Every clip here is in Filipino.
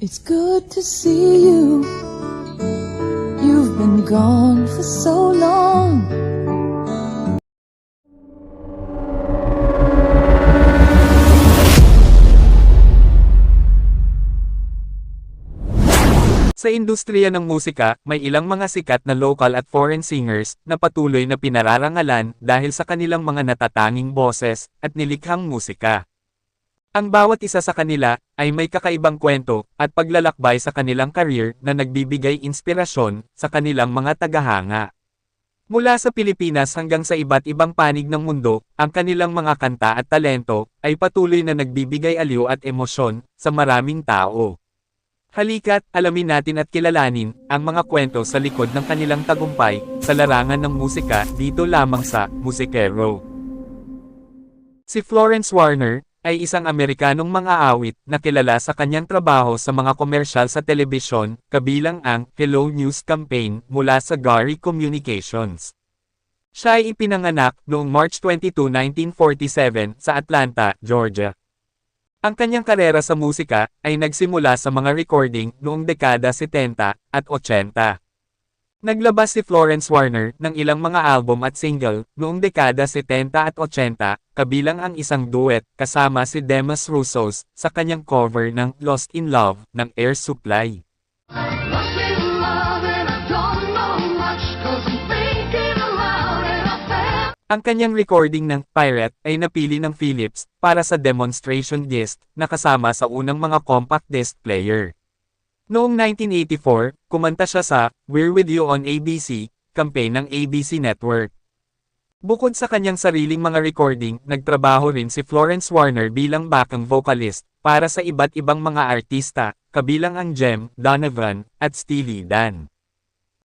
It's good to see you. You've been gone for so long. Sa industriya ng musika, may ilang mga sikat na local at foreign singers na patuloy na pinararangalan dahil sa kanilang mga natatanging boses at nilikhang musika. Ang bawat isa sa kanila ay may kakaibang kwento at paglalakbay sa kanilang career na nagbibigay inspirasyon sa kanilang mga tagahanga. Mula sa Pilipinas hanggang sa iba't ibang panig ng mundo, ang kanilang mga kanta at talento ay patuloy na nagbibigay aliw at emosyon sa maraming tao. Halika't alamin natin at kilalanin ang mga kwento sa likod ng kanilang tagumpay sa larangan ng musika dito lamang sa Musikero. Si Florence Warner ay isang Amerikanong mang-aawit na kilala sa kanyang trabaho sa mga komersyal sa telebisyon, kabilang ang Hello News campaign mula sa Gary Communications. Siya ay ipinanganak noong March 22, 1947 sa Atlanta, Georgia. Ang kanyang karera sa musika ay nagsimula sa mga recording noong dekada 70 at 80. Naglabas si Florence Warner ng ilang mga album at single noong dekada 70 at 80, kabilang ang isang duet kasama si Demas Roussos sa kanyang cover ng Lost in Love ng Air Supply. Ang kanyang recording ng Pirate ay napili ng Philips para sa demonstration disc na kasama sa unang mga compact disc player. Noong 1984, kumanta siya sa We're With You on ABC, campaign ng ABC Network. Bukod sa kanyang sariling mga recording, nagtrabaho rin si Florence Warner bilang backing vocalist para sa iba't ibang mga artista, kabilang ang Jem, Donovan, at Steely Dan.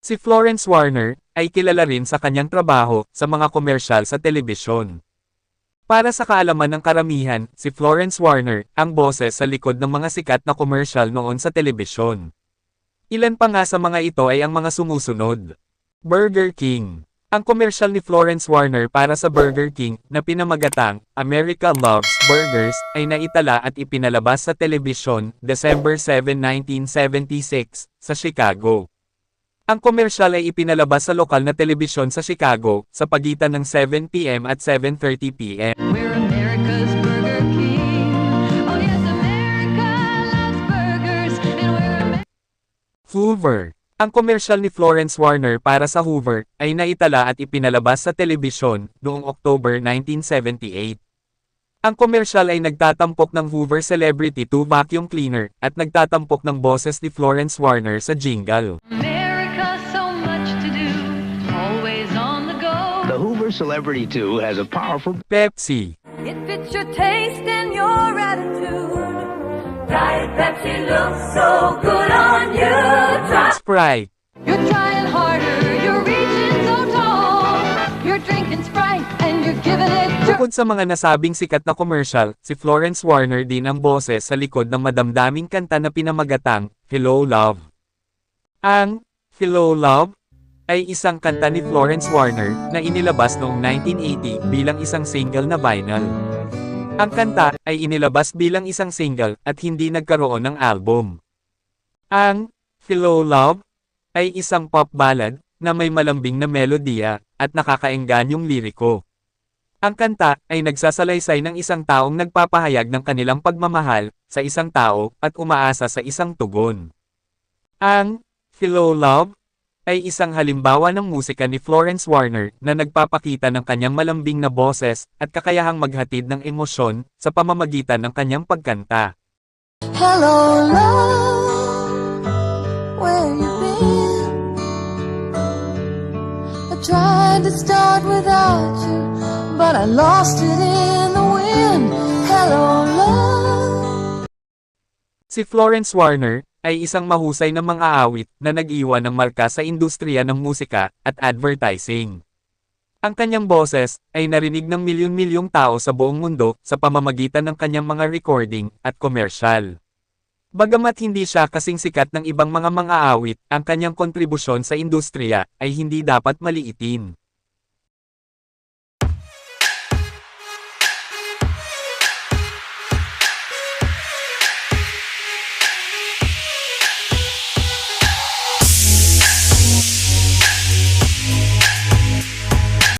Si Florence Warner ay kilala rin sa kanyang trabaho sa mga komersyal sa telebisyon. Para sa kaalaman ng karamihan, si Florence Warner ang boses sa likod ng mga sikat na komersyal noon sa telebisyon. Ilan pa nga sa mga ito ay ang mga sumusunod. Burger King. Ang komersyal ni Florence Warner para sa Burger King na pinamagatang America Loves Burgers ay naitala at ipinalabas sa telebisyon December 7, 1976 sa Chicago. Ang komersyal ay ipinalabas sa lokal na telebisyon sa Chicago sa pagitan ng 7 p.m. at 7:30 p.m. We're America's Burger King. Oh yes, America loves burgers. And we're Hoover. Ang komersyal ni Florence Warner para sa Hoover ay naitala at ipinalabas sa telebisyon noong October 1978. Ang komersyal ay nagtatampok ng Hoover Celebrity 2 vacuum cleaner at nagtatampok ng boses ni Florence Warner sa jingle. Hoover Celebrity 2 has a powerful Pepsi. It fits your taste and your attitude. Diet Pepsi looks so good on you. Sprite. You're trying harder, you're reaching so tall. You're drinking Sprite and you're giving it your... Bukod sa mga nasabing sikat na komersyal, si Florence Warner din ang boses sa likod ng madamdaming kanta na pinamagatang Hello Love. Ang Hello Love ay isang kanta ni Florence Warner na inilabas noong 1980 bilang isang single na vinyl. Ang kanta ay inilabas bilang isang single at hindi nagkaroon ng album. Ang Hello Love ay isang pop ballad na may malambing na melodiya at nakakaengganyong liriko. Ang kanta ay nagsasalaysay ng isang taong nagpapahayag ng kanilang pagmamahal sa isang tao at umaasa sa isang tugon. Ang Hello Love ay isang halimbawa ng musika ni Florence Warner na nagpapakita ng kanyang malambing na boses at kakayahang maghatid ng emosyon sa pamamagitan ng kanyang pagkanta. Hello love, where you been? I tried to start without you, but I lost it in the wind. Hello love. Si Florence Warner ay isang mahusay na mang-aawit na nag-iwan ng marka sa industriya ng musika at advertising. Ang kanyang boses ay narinig ng milyon-milyong tao sa buong mundo sa pamamagitan ng kanyang mga recording at komersyal. Bagamat hindi siya kasing sikat ng ibang mga mang-aawit, ang kanyang kontribusyon sa industriya ay hindi dapat maliitin.